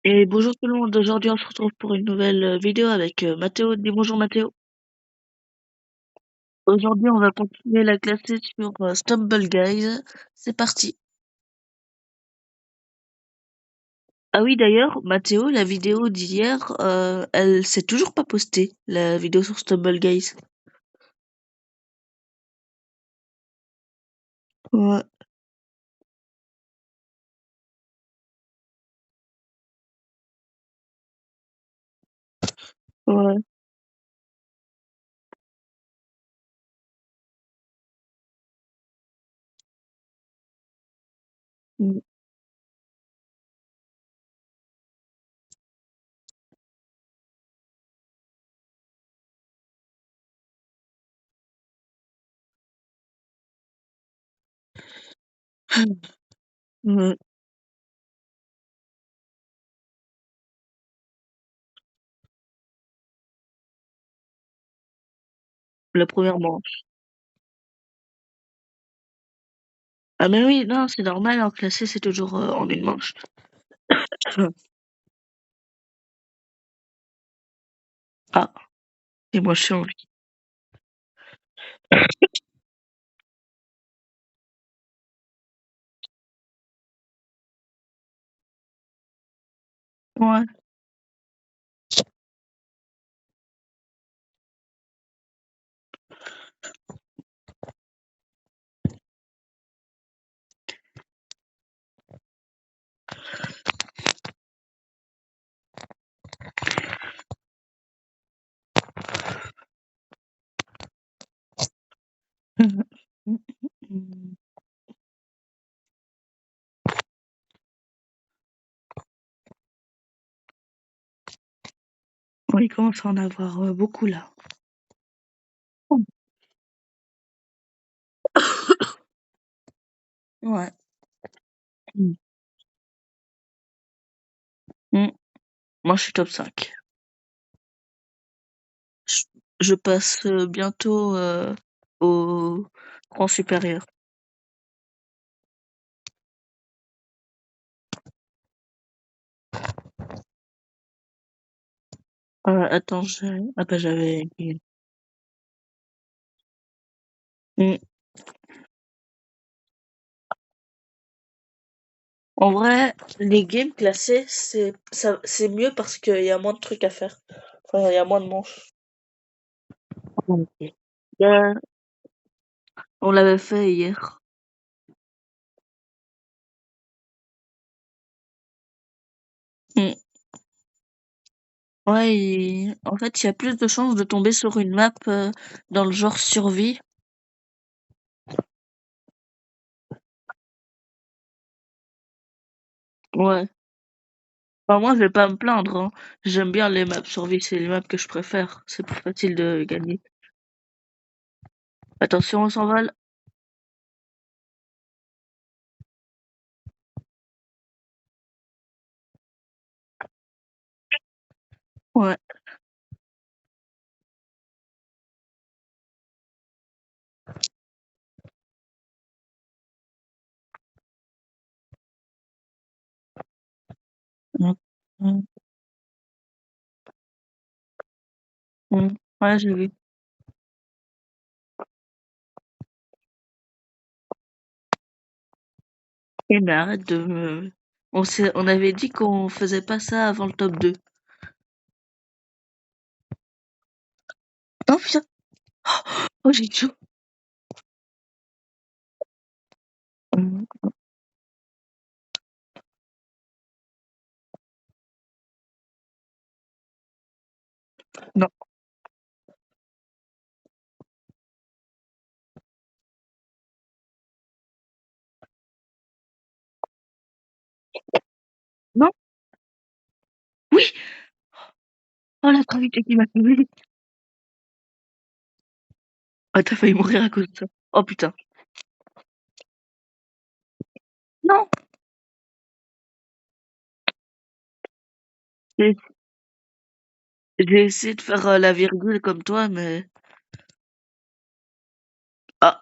Et bonjour tout le monde, aujourd'hui on se retrouve pour une nouvelle vidéo avec Mathéo. Dis bonjour Mathéo. Aujourd'hui on va continuer la classe sur Stumble Guys. C'est parti. Ah oui d'ailleurs, Mathéo, la vidéo d'hier, elle s'est toujours pas postée, la vidéo sur Stumble Guys. Ouais, ouais. Mm. Ouais. La première manche. Ah mais oui, non, c'est normal, en classé c'est toujours en une manche. Ah, et moi je suis en lui. Ouais. Oui, il commence à en avoir beaucoup là. Ouais. Mm. Mm. Moi, je suis top 5. Je je passe bientôt au rang supérieur. Attends, ah bah j'avais. Mm. En vrai, les games classés, c'est mieux parce qu'il y a moins de trucs à faire. Enfin, il y a moins de manches. Ok. On l'avait fait hier. Mm. Ouais, en fait, il y a plus de chances de tomber sur une map dans le genre survie. Ouais. Enfin, moi, je vais pas me plaindre, hein. J'aime bien les maps survie, c'est les maps que je préfère. C'est plus facile de gagner. Attention, on s'envole. Ouais. Mm. Mm. Mm. Ouais, j'ai vu. Eh mais arrête de me... On avait dit qu'on faisait pas ça avant le top 2. Non, putain. Oh, j'ai chaud. Mm. Non, non, oui. Oh, la gravité qui m'a sauvé. Ah, t'as failli mourir à cause de ça. Oh, putain. Non. J'ai j'ai essayé de faire la virgule comme toi, mais... Ah,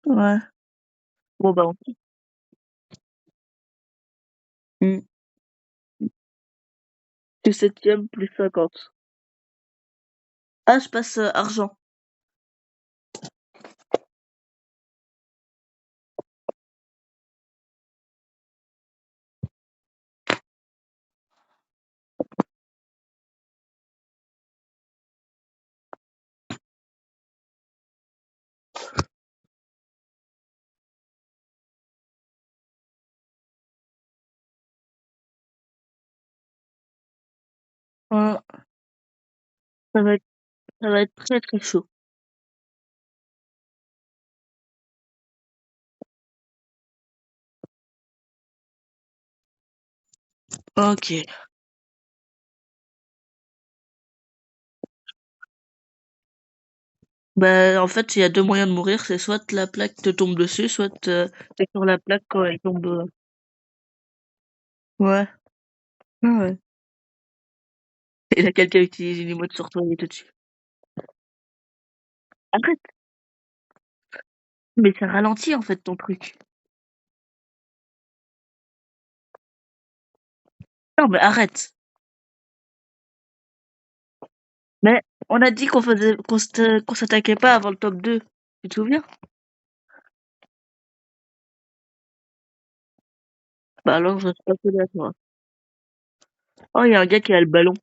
ouais. Bon, bah, on... Mmh. Du 7e plus 50. Ah, je passe, argent. Ouais, ça va être ça va être très, très chaud. OK. Bah, en fait, il y a 2 moyens de mourir, c'est soit la plaque te tombe dessus, soit, tu es sur la plaque quand elle tombe, ouais, ouais, ouais, et là, quelqu'un utilise une emote sur toi, il te tue. Arrête! Mais ça ralentit, en fait, ton truc. Non, mais arrête! Mais on a dit qu'on s'attaquait pas avant le top 2. Tu te souviens? Bah, alors je reste pas là, toi. Oh, il y a un gars qui a le ballon.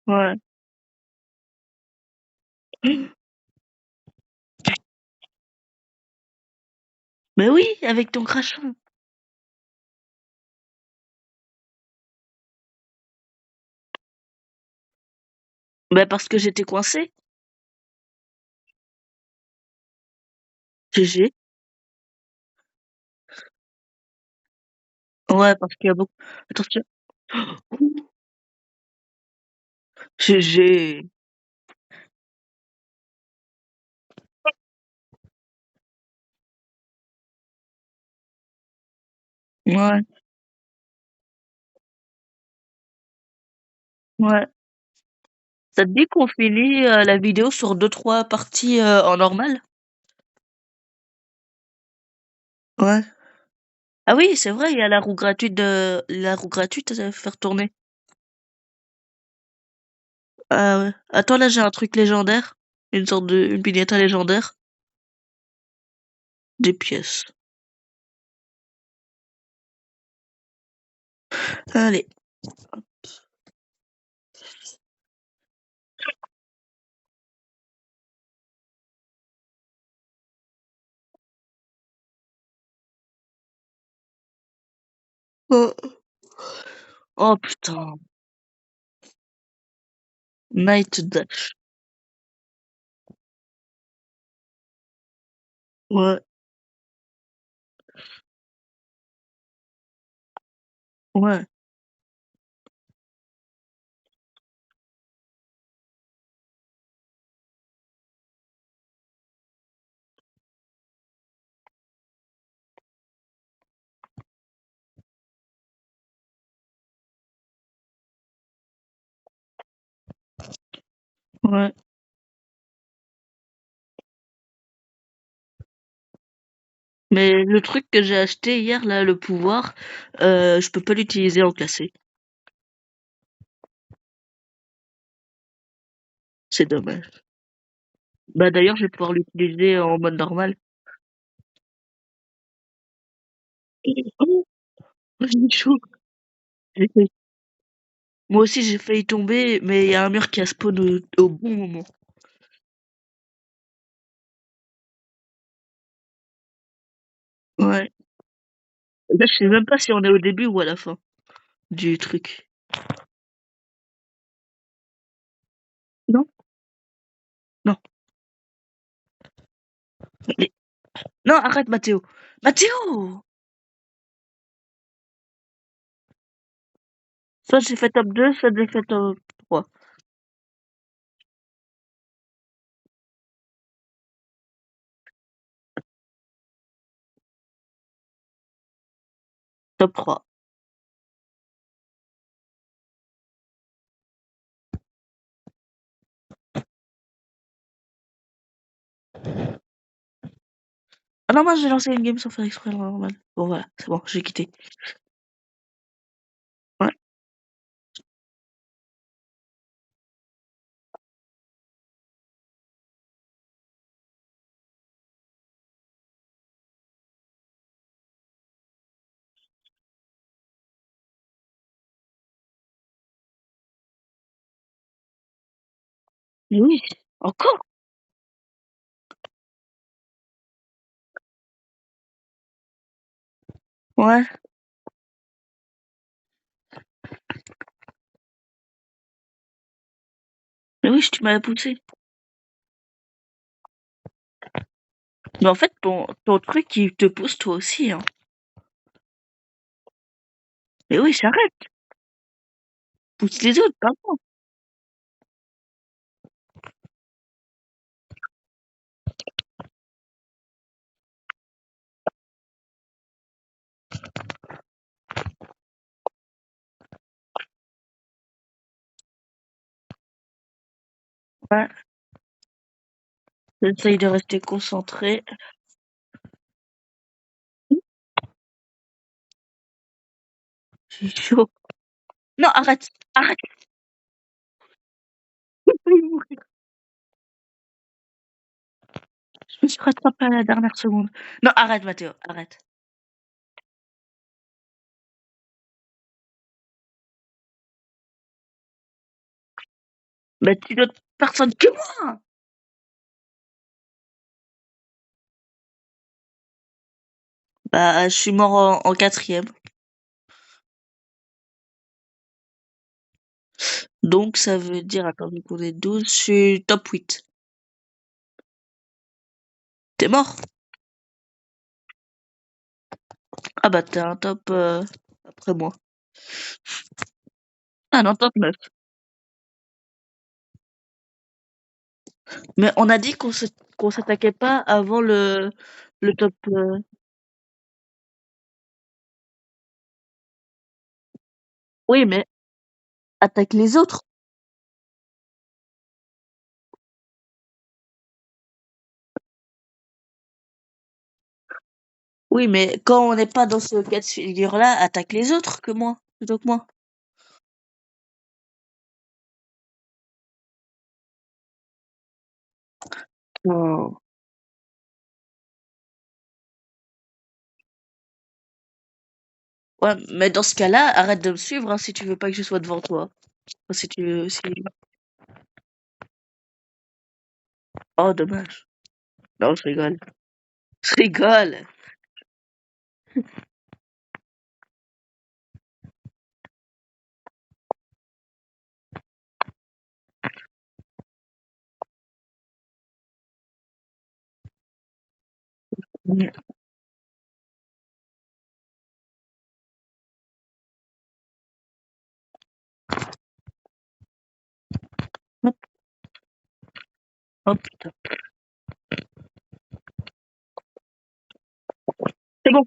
Ouais. Mais oui, avec ton crachon. Bah, parce que j'étais coincée. GG. Ouais, parce qu'il y a beaucoup attention. GG. Ouais, ouais. Ça te dit qu'on finit, la vidéo sur deux trois parties, en normal? Ouais. Ah oui, c'est vrai, il y a la roue gratuite à faire tourner. Ah ouais. Attends, là, j'ai un truc légendaire, une pignata légendaire, des pièces. Allez. Oh, oh putain, Night Dash. Ouais, ouais, ouais. Mais le truc que j'ai acheté hier, là, le pouvoir, je peux pas l'utiliser en classé. C'est dommage. Bah d'ailleurs, je vais pouvoir l'utiliser en mode normal. Oh, j'ai chaud. J'ai failli- Moi aussi, j'ai failli tomber, mais il y a un mur qui a spawn au bon moment. Ouais. Là, je sais même pas si on est au début ou à la fin du truc. Non, non, mais- non, arrête, Mathéo. Mathéo! Soit j'ai fait top 2, soit j'ai fait top 3. Top 3. Ah non, moi j'ai lancé une game sans faire exprès, normal. Bon voilà, c'est bon, j'ai quitté. Ouais. Mais oui, encore? Ouais. Mais oui, tu m'avais poussé. Mais en fait, ton truc, il te pousse toi aussi, hein. Mais oui, j'arrête. Pousse les autres, pas moi. Ouais. J'essaye de rester concentré. J'ai chaud. Non, arrête, arrête. Je vais mourir. Je me suis rattrapée à la dernière seconde. Non, arrête, Mathéo, arrête. Bah, tu d'autres personne que moi. Bah, je suis mort en quatrième. Donc, ça veut dire, attends, vu qu'on est 12, je suis top 8. T'es mort? Ah bah, t'es un top après moi. Ah non, top 9. Mais on a dit qu'on s'attaquait pas avant le top. Oui, mais attaque les autres. Oui, mais quand on n'est pas dans ce cas de figure-là, attaque les autres que moi, plutôt que moi. Oh. Ouais, mais dans ce cas-là, arrête de me suivre hein, si tu veux pas que je sois devant toi. Enfin, si tu veux, si... Oh, dommage. Non, je rigole. Je rigole. Mm. Hop, hop, putain. C'est bon.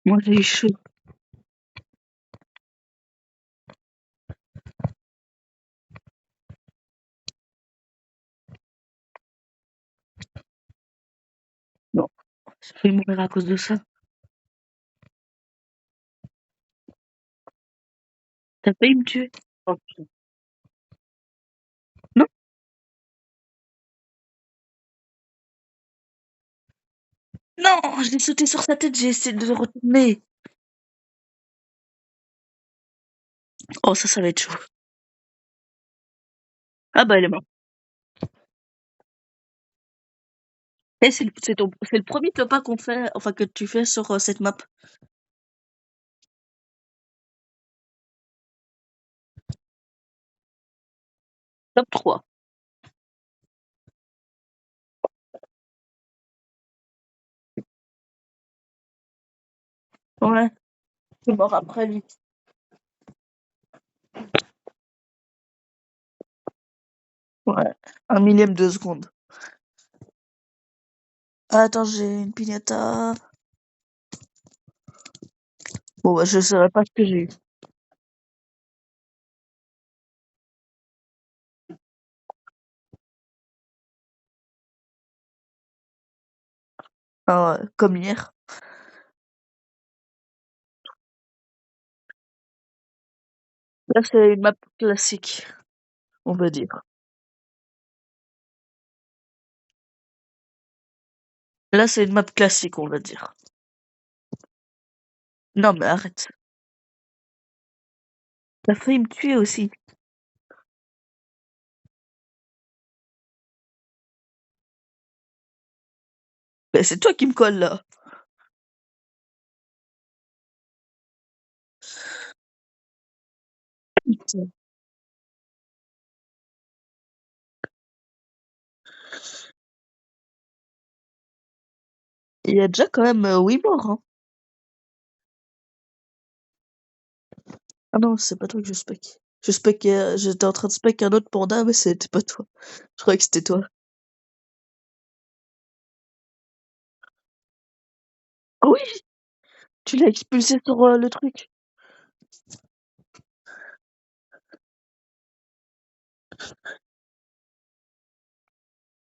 Moi, j'ai eu chaud. Non, j'ai failli mourir à cause de ça. T'as failli me tuer. Oh, putain. Non, non, je l'ai sauté sur sa tête, j'ai essayé de le retourner. Oh, ça va être chaud. Ah bah, elle est morte. Eh, c'est le premier top 1 qu'on fait, enfin que tu fais sur cette map. Top 3. Ouais, je suis mort après lui. Ouais, un millième de seconde. Ah, attends, j'ai une piñata. Bon, bah, je saurais pas ce que j'ai eu. Ah ouais, comme hier. Là, c'est une map classique, on va dire. Là, c'est une map classique, on va dire. Non, mais arrête. T'as failli me tuer aussi. Ben, c'est toi qui me colle là. Putain. Il y a déjà quand même 8 morts, hein. Ah non, c'est pas toi que je spec. J'étais en train de spec un autre panda, mais c'était pas toi. Je croyais que c'était toi. Ah oui, tu l'as expulsé sur le truc.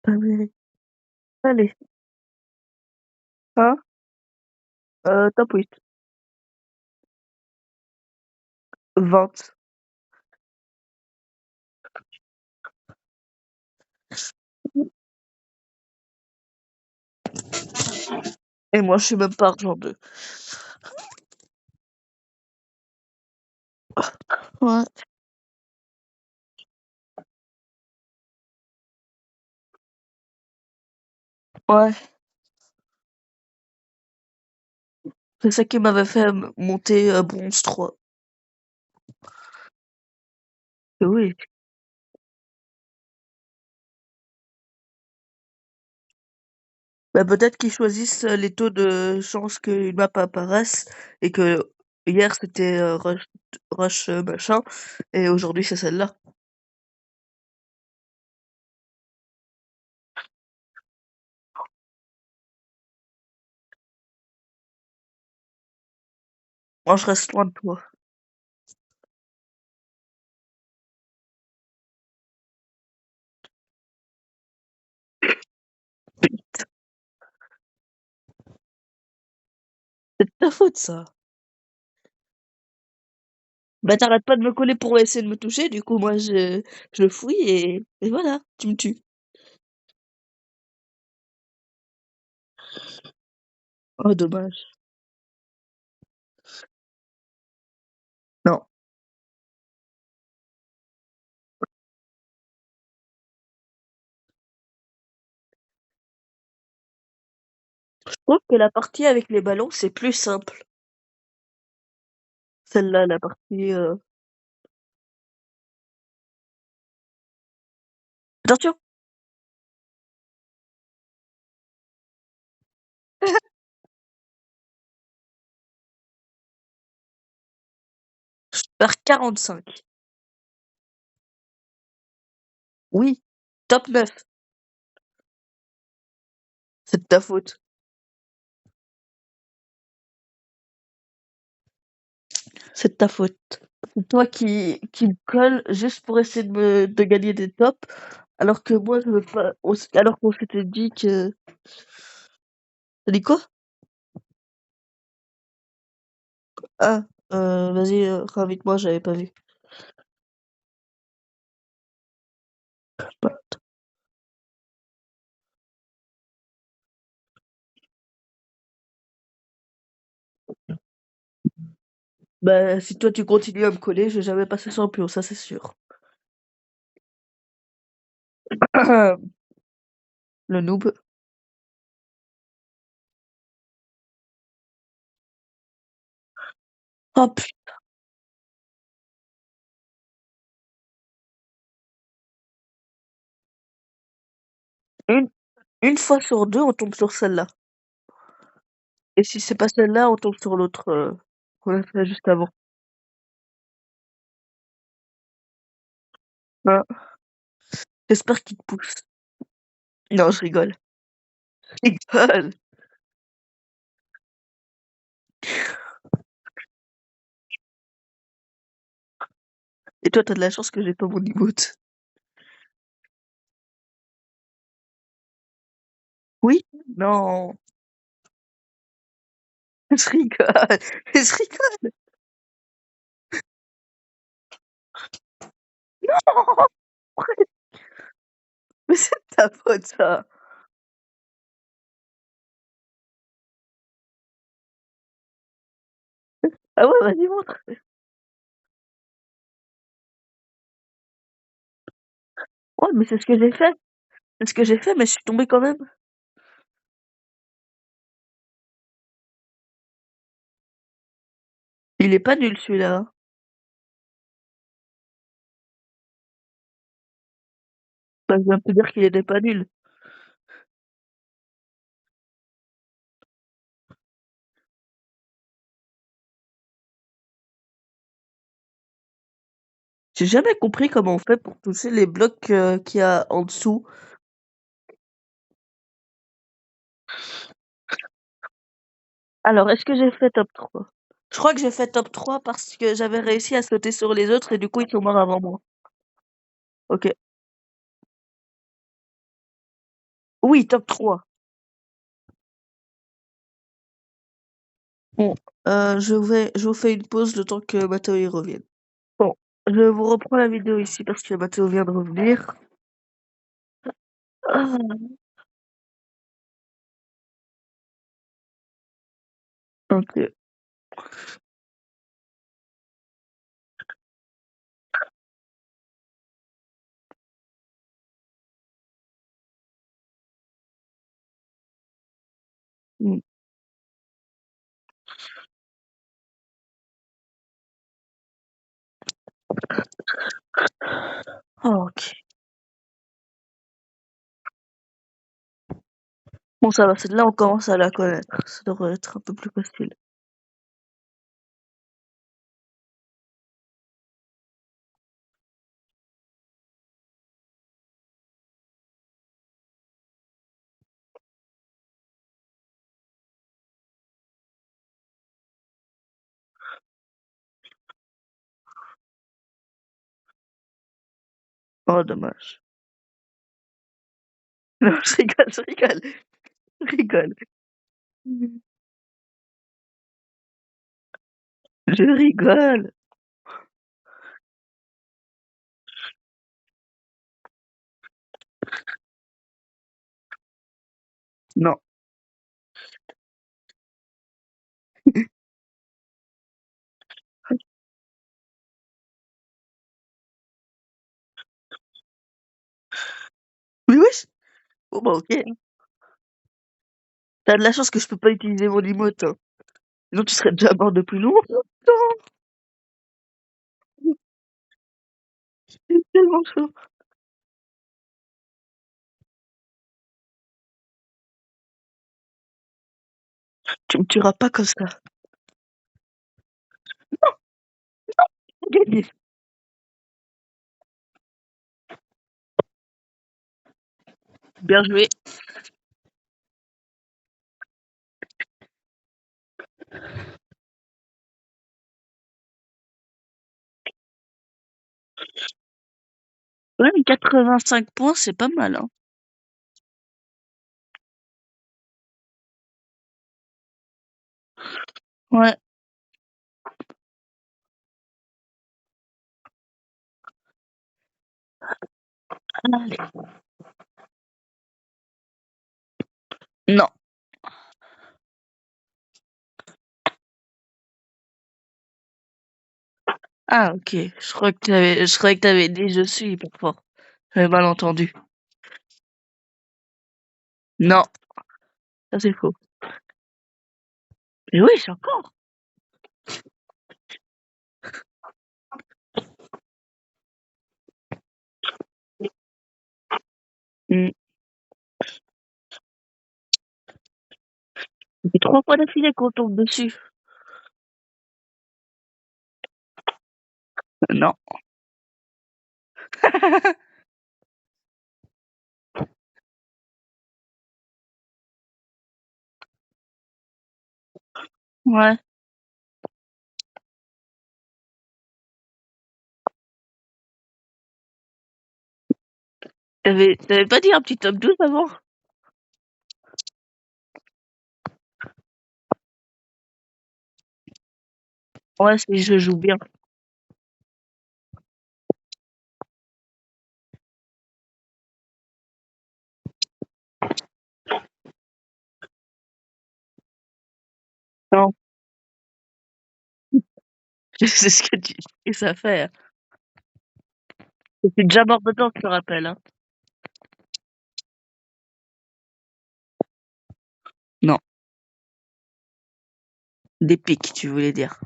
Ah mais, allez, hein, top 8. 20. Et moi, je suis même pas argent 2. Ouais, ouais. C'est ça qui m'avait fait monter bronze 3. Oui. Bah, peut-être qu'ils choisissent les taux de chance qu'une map apparaisse et que hier c'était Rush machin et aujourd'hui c'est celle-là. Moi je reste loin de toi. C'est de ta faute ça. Bah t'arrêtes pas de me coller pour essayer de me toucher, du coup moi je fouille et voilà, tu me tues. Oh dommage. Non. Je trouve que la partie avec les ballons c'est plus simple. Celle-là, la partie Attention! Par 45. Oui, top 9. C'est de ta faute. C'est de ta faute. C'est toi qui me colle juste pour essayer de gagner des tops, alors que moi je veux pas. Alors qu'on s'était dit que. T'as dit quoi? Ah, vas-y, réinvite-moi, j'avais pas vu. Bah, bah, si toi tu continues à me coller, je vais jamais passer champion, ça c'est sûr. Le noob. Oh putain, une, une fois sur deux, on tombe sur celle-là. Et si c'est pas celle-là, on tombe sur l'autre qu'on a fait juste avant. Ouais. J'espère qu'il te pousse. Non, je rigole. Je rigole. Et toi, t'as de la chance que j'ai pas mon emote. Oui? Non. Je rigole, je rigole. Non! Mais c'est de ta faute ça. Ah ouais, vas-y montre. Ouais, mais c'est ce que j'ai fait. C'est ce que j'ai fait, mais je suis tombée quand même. Il est pas nul celui-là, hein. Bah, je viens de te dire qu'il était pas nul. J'ai jamais compris comment on fait pour toucher les blocs, qu'il y a en dessous. Alors, est-ce que j'ai fait top 3? Je crois que j'ai fait top 3 parce que j'avais réussi à sauter sur les autres et du coup, ils sont morts avant moi. OK. Oui, top 3. Bon, je vous fais une pause le temps que Mathéo y revienne. Bon, je vous reprends la vidéo ici parce que Mathéo vient de revenir. Ah, OK. Mmh. Ah, OK. Bon, ça va, celle-là, on commence à la connaître. Ça devrait être un peu plus facile. Oh, dommage. Non, je rigole, je rigole, je rigole. Je rigole. Non. Mais wesh! Bon, bah, OK. T'as de la chance que je peux pas utiliser mon emote, hein. Sinon, tu serais déjà mort depuis longtemps. C'est tellement chaud. Tu me tueras pas comme ça. Gagné. Bien joué. Ouais, mais 85 points, c'est pas mal, hein. Ouais. Allez. Non. Ah, OK. Je croyais que t'avais dit je suis hyper fort. J'avais mal entendu. Non, ça c'est faux. Mais oui, c'est encore. Mmh. Ça fait 3 fois d'affilée qu'on tombe dessus. Non. Ouais. T'avais pas dit un petit top 12 avant? Ouais, si je joue bien. Non, c'est ce que tu et ça fait, hein. Je suis déjà mort dedans, je te rappelle, hein. Non, des pics, tu voulais dire.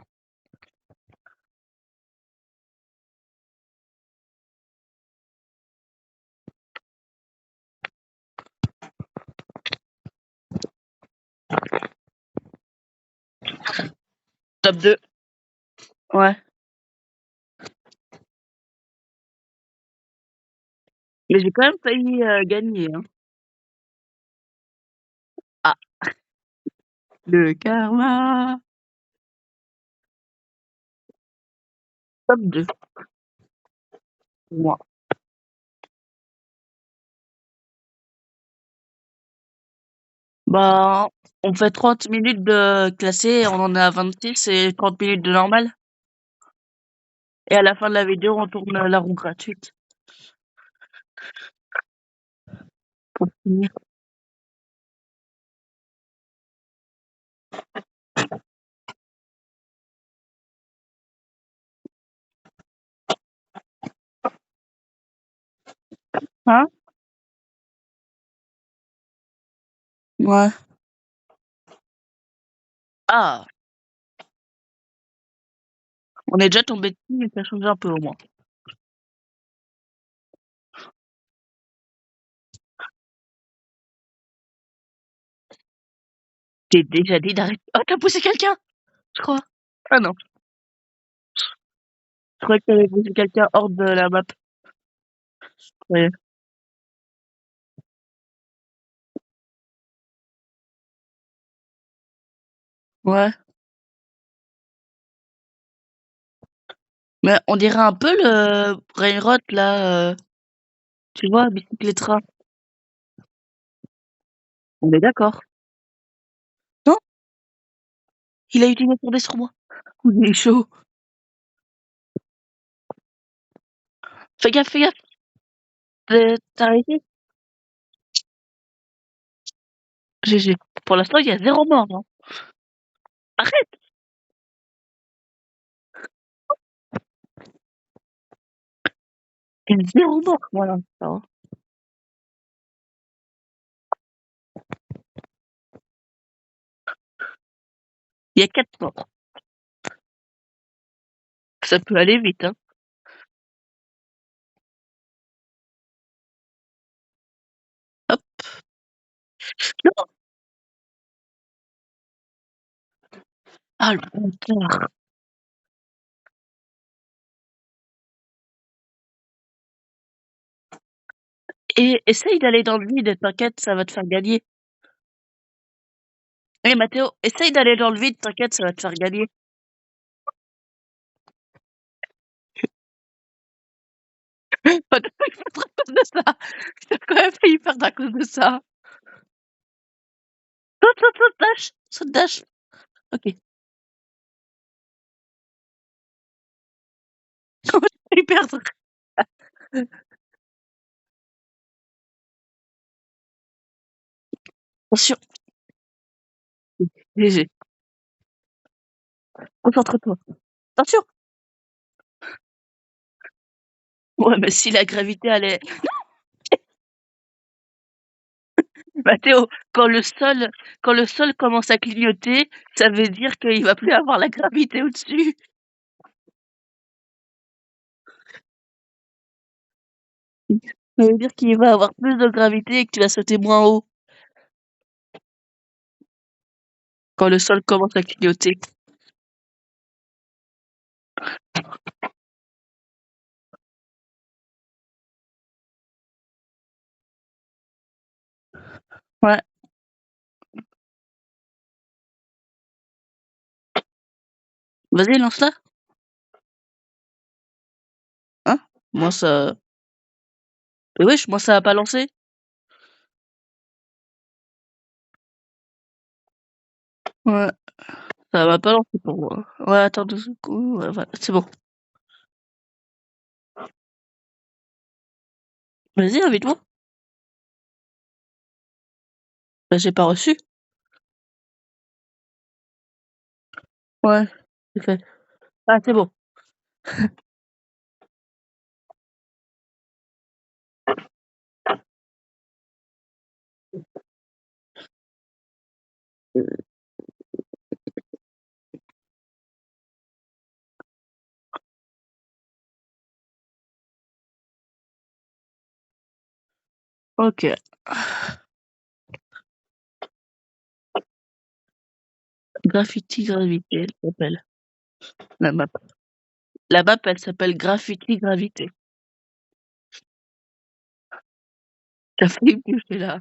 Top 2. Ouais, mais j'ai quand même failli, gagner, hein. Ah, le karma. Top 2 pour moi. Bah, on fait 30 minutes de classé, on en est à 26 et 30 minutes de normal. Et à la fin de la vidéo, on tourne la roue gratuite pour finir. Hein? Ouais. Ah, on est déjà tombé dessus, mais ça change un peu au moins. J'ai déjà dit d'arrêter. Oh, t'as poussé quelqu'un, je crois. Ah non, je croyais que t'avais poussé quelqu'un hors de la map. Ouais. Ouais. Mais on dirait un peu le Brainrot là, tu vois, Bicycletra. On est d'accord. Non, il a utilisé pour sur moi. Il est chaud. Fais gaffe, fais gaffe. T'as réussi? GG. Pour l'instant, il y a 0 mort, hein. Arrête! Il y a 0 mort pour l'instant. Il y a 4 morts. Ça peut aller vite, hein. Hop. Non! Ah, le bâtard. Et essaye d'aller dans le vide, t'inquiète, ça va te faire gagner. Eh Mathéo, essaye d'aller dans le vide, t'inquiète, ça va te faire gagner. T'as quand même failli perdre à cause de ça. T'as quand même failli perdre à cause de ça. Saute, saute, saute, dash! Saute, dash! Ok. On va failli perdre. Attention. GG. Concentre-toi. Attention! Ouais, mais si la gravité allait. Mathéo, quand le sol commence à clignoter, ça veut dire qu'il va plus avoir la gravité au-dessus. Ça veut dire qu'il va avoir plus de gravité et que tu vas sauter moins haut quand le sol commence à clignoter. Ouais. Vas-y, lance-la. Hein? Moi, ça. Mais wesh, moi, ça a pas lancé. Ouais. Ça va pas lancer pour moi. Ouais, attends 2 secondes, ouais, voilà, c'est bon. Vas-y, invite-moi. Bah, j'ai pas reçu. Ouais, c'est fait. Ah, c'est bon. OK. Graffiti Gravité, elle s'appelle, la map. La map, elle s'appelle Graffiti Gravité. Tu as failli me piocher là.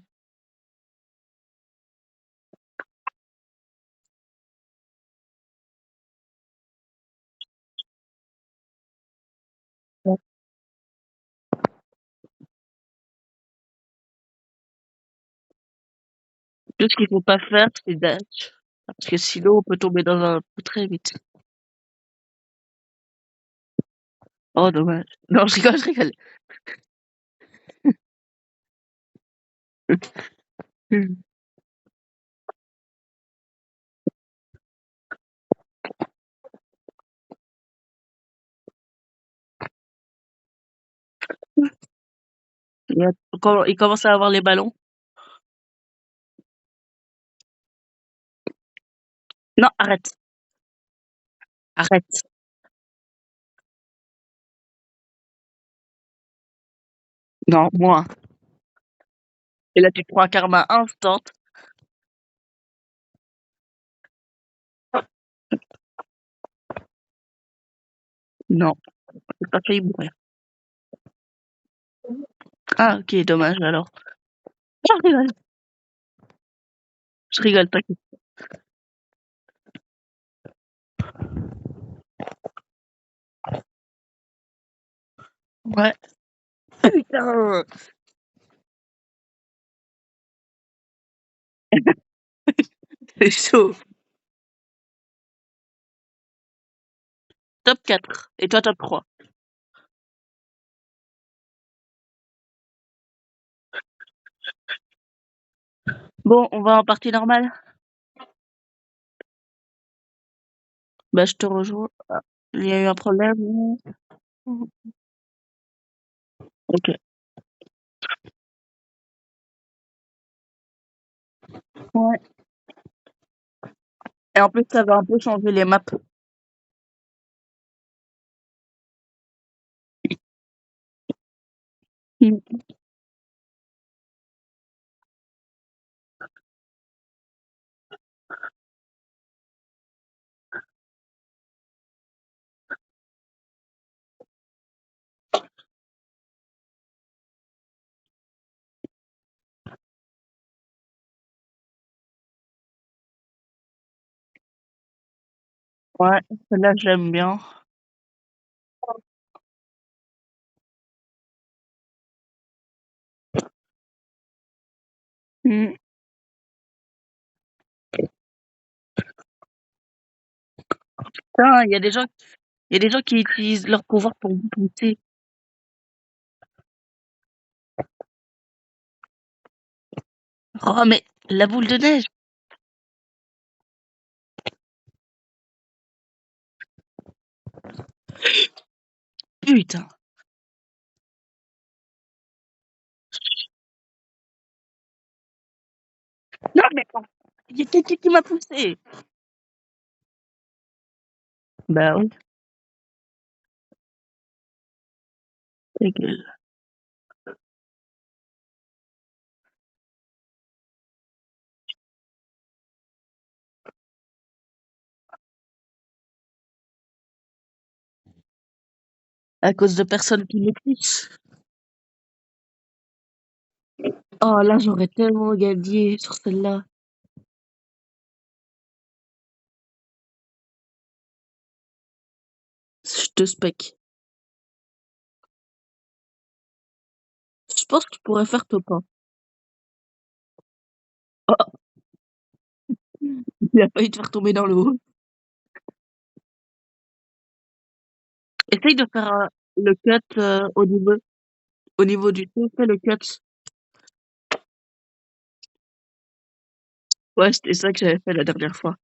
Ouais. Tout ce qu'il faut pas faire, c'est dash. Parce que sinon, on peut tomber dans un trou très vite. Oh, dommage. Non, je rigole, je rigole. Quand il commence à avoir les ballons. Non, arrête. Arrête. Non, moi. Et là, tu te prends un karma instant. Non, j'ai pas failli mourir. Ah, ok, dommage alors. Je rigole, je rigole, t'inquiète. Ouais. Putain, c'est chaud. Top 4. Et toi, top 3. Bon, on va en partie normale. Bah, je te rejoins. Ah, il y a eu un problème. Ok. Ouais. Et en plus, ça va un peu changer les maps. Mm. Ouais, celle-là, je l'aime bien. Mm. Putain, il y a des gens qui utilisent leur pouvoir pour vous pousser. Oh, mais la boule de neige. Putain. Non, mais il y a quelqu'un qui m'a poussé. Bah oui, ta gueule. À cause de personnes qui me poussent. Oh là, j'aurais tellement gagné sur celle-là. Je te spec. Je pense que tu pourrais faire top 1. Oh, il a failli te faire tomber dans l'eau. Essaye de faire, le cut, au niveau du tout, fais le cut. Ouais, c'était ça que j'avais fait la dernière fois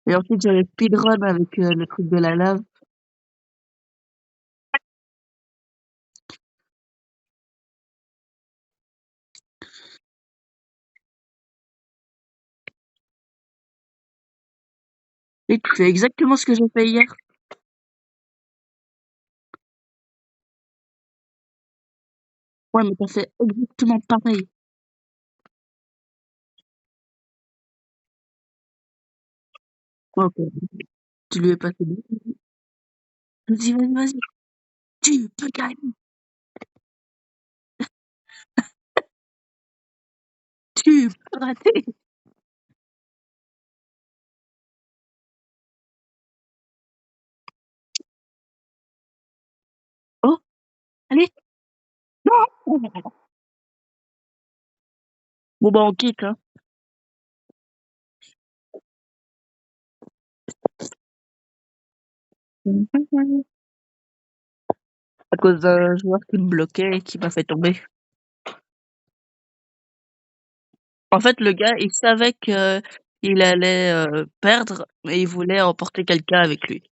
et ensuite j'avais speedrun avec, le truc de la lave et tu fais exactement ce que j'ai fait hier. Ouais, mais tu fait exactement pareil. OK, tu lui es passé dessus. Vas-y, vas-y, vas-y, tu peux gagner, tu peux rater. Oh, allez, non! Bon, bah, on quitte, hein. À cause d'un joueur qui me bloquait et qui m'a fait tomber. En fait, le gars, il savait qu'il allait, perdre et il voulait emporter quelqu'un avec lui.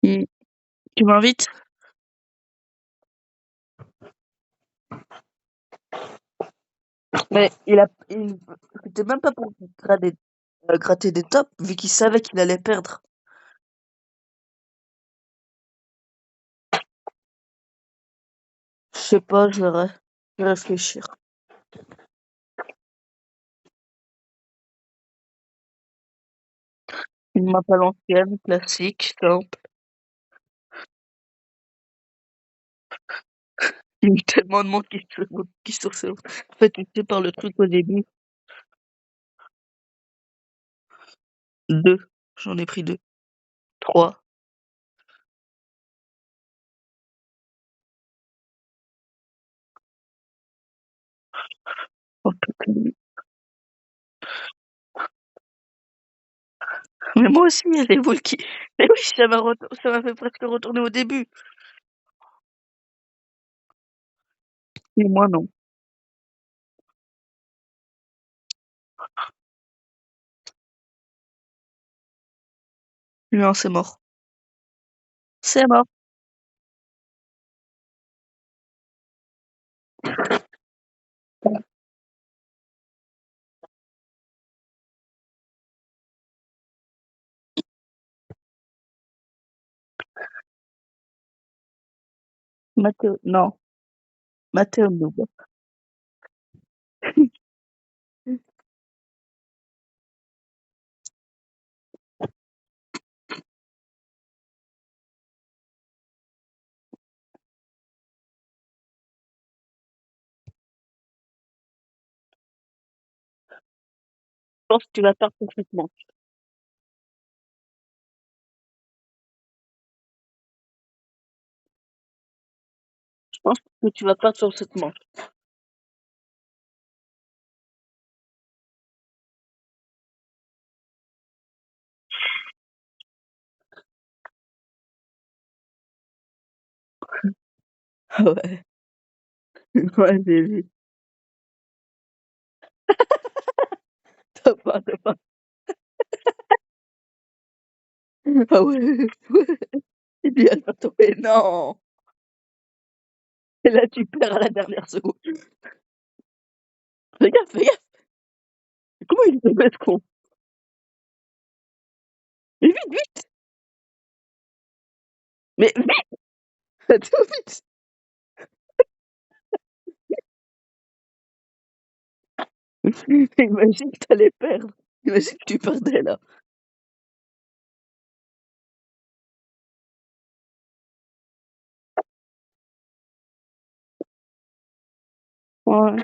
Mmh. Tu m'invites? Mais c'était même pas pour gratter des tops, vu qu'il savait qu'il allait perdre. Je sais pas, je vais réfléchir. Une map à l'ancienne, classique, simple. Il y a eu tellement de monde qui fait toucher par le truc au début. 2, j'en ai pris 2, 3. Oh putain. Mais moi aussi, il y a des boules qui mais oui, ça m'a fait presque retourner au début. Et moi non. Non, c'est mort. C'est mort. Matteo non, Matteo Noob. Je pense que tu vas perdre complètement. Je pense que tu vas perdre sur cette manche. Ah ouais. Ouais, j'ai vu. Tu pas. Ah ouais, ouais. Et puis elle va tomber. Non! Et là, tu perds à la dernière seconde. Fais gaffe, fais gaffe! Comment il est tombé ce con? Mais vite, vite! Mais vite! Attends, vite! Imagine que tu perdre. Imagine que tu perdais là. Ouais.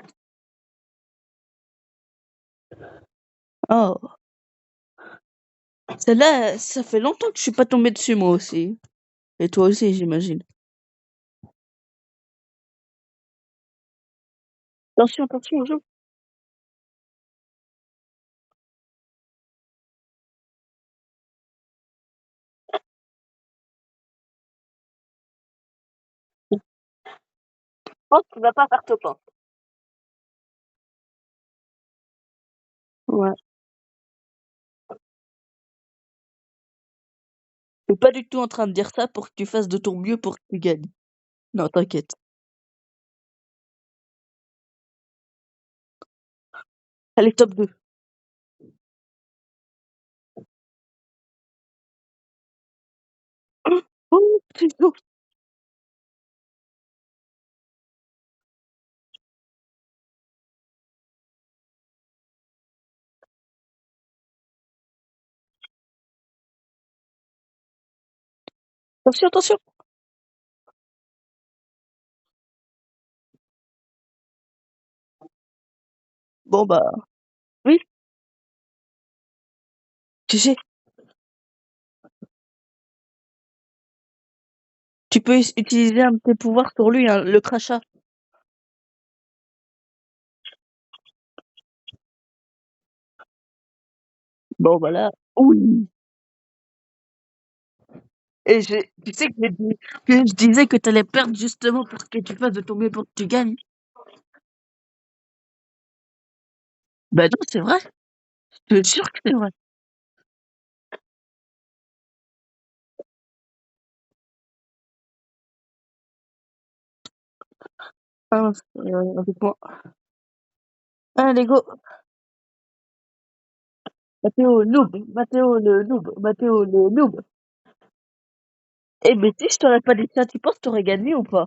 Oh. Celle-là, ça fait longtemps que je suis pas tombée dessus moi aussi. Et toi aussi, j'imagine. Attention, attention, joue. pense qu'il va pas faire top 1. Ouais. Je suis pas du tout en train de dire ça pour que tu fasses de ton mieux pour que tu gagnes. Non, t'inquiète. Allez, top 2. Oh, putain. Attention, attention. Bon, bah, oui, tu sais, tu peux utiliser un de tes pouvoirs sur lui, hein, le crachat. Bon, bah là, oui. Et tu sais que que je disais que t'allais perdre justement pour que tu fasses de ton mieux pour que tu gagnes. Bah non, c'est vrai. Je te jure que c'est vrai. Ah, mince, avec moi. Allez, go. Mathéo, noob. Mathéo, le noob. Mathéo, le noob. Eh, mais si je t'aurais pas dit ça, tu penses que t'aurais gagné ou pas?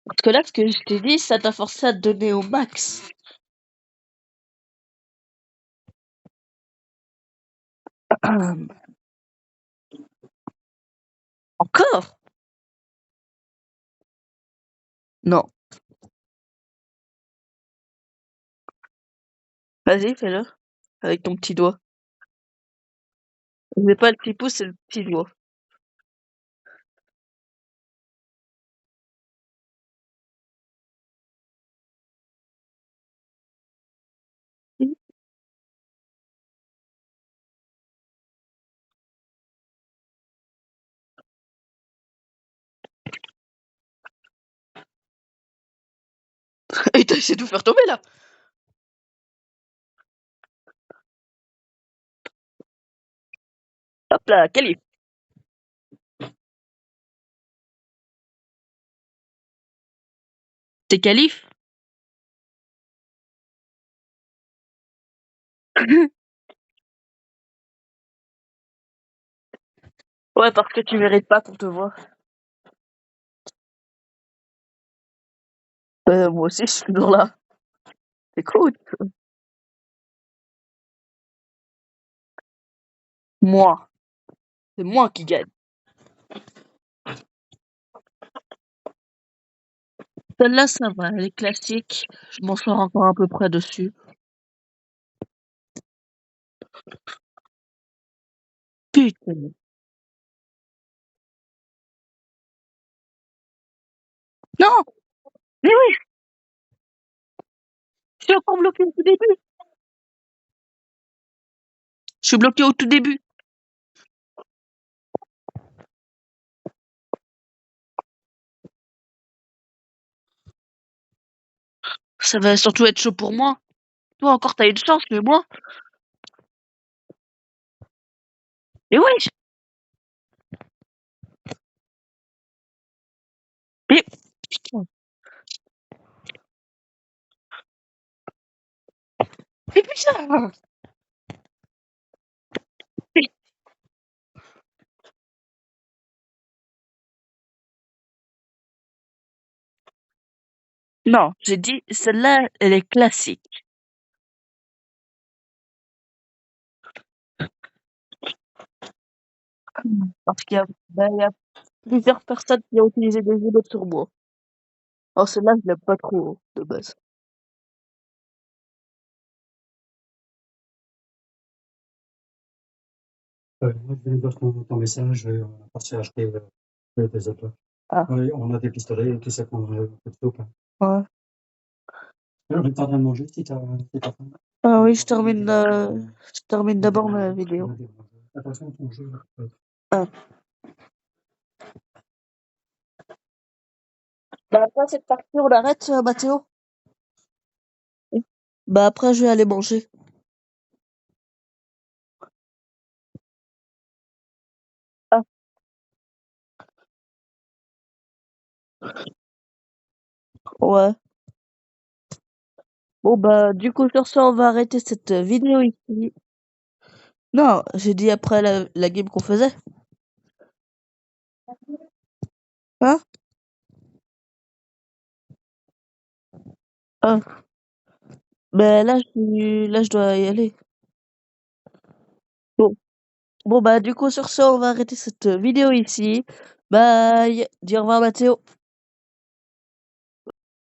Parce que là, ce que je t'ai dit, ça t'a forcé à te donner au max. Encore? Non. Vas-y, fais-le. Avec ton petit doigt. C'est pas le petit pouce, c'est le petit doigt. Et t'as essayé de vous faire tomber là. Hop là, qualif. T'es qualif? Ouais, parce que tu mérites pas qu'on te voit. Moi aussi, je suis toujours là. C'est cool. Moi. C'est moi qui gagne. Celle-là, ça va, elle est classique. Je m'en sors encore à peu près dessus. Putain. Non! Mais oui, je suis encore bloqué au tout début. Je suis bloqué au tout début. Ça va surtout être chaud pour moi. Toi encore, t'as une chance, mais moi. Mais oui! Mais putain. Mais putain! Mais- Non, j'ai dit, celle-là, elle est classique. Parce il y a plusieurs personnes qui ont utilisé des emotes sur moi. Oh, celle-là, je l'aime pas trop, de base. Moi, je viens de voir ton message, on a parti acheter des autos. Ah, Oui, on a des pistolets, qui sait qu'on a un peu de soupe. ouais. Alors, t'es en train de manger si t'as faim. Ah oui, je termine d'abord ma vidéo. Attention, ton jeu. Ah. Bah, après cette partie, on arrête, Mathéo? Oui. Bah, après, je vais aller manger. Ah, ouais. Bon, bah, du coup, sur ce, on va arrêter cette vidéo ici. Non, j'ai dit après la game qu'on faisait. Hein? Ah. Mais là, je dois y aller. Bon. Bon, bah, du coup, sur ce, on va arrêter cette vidéo ici. Bye. Dis au revoir, Mathéo.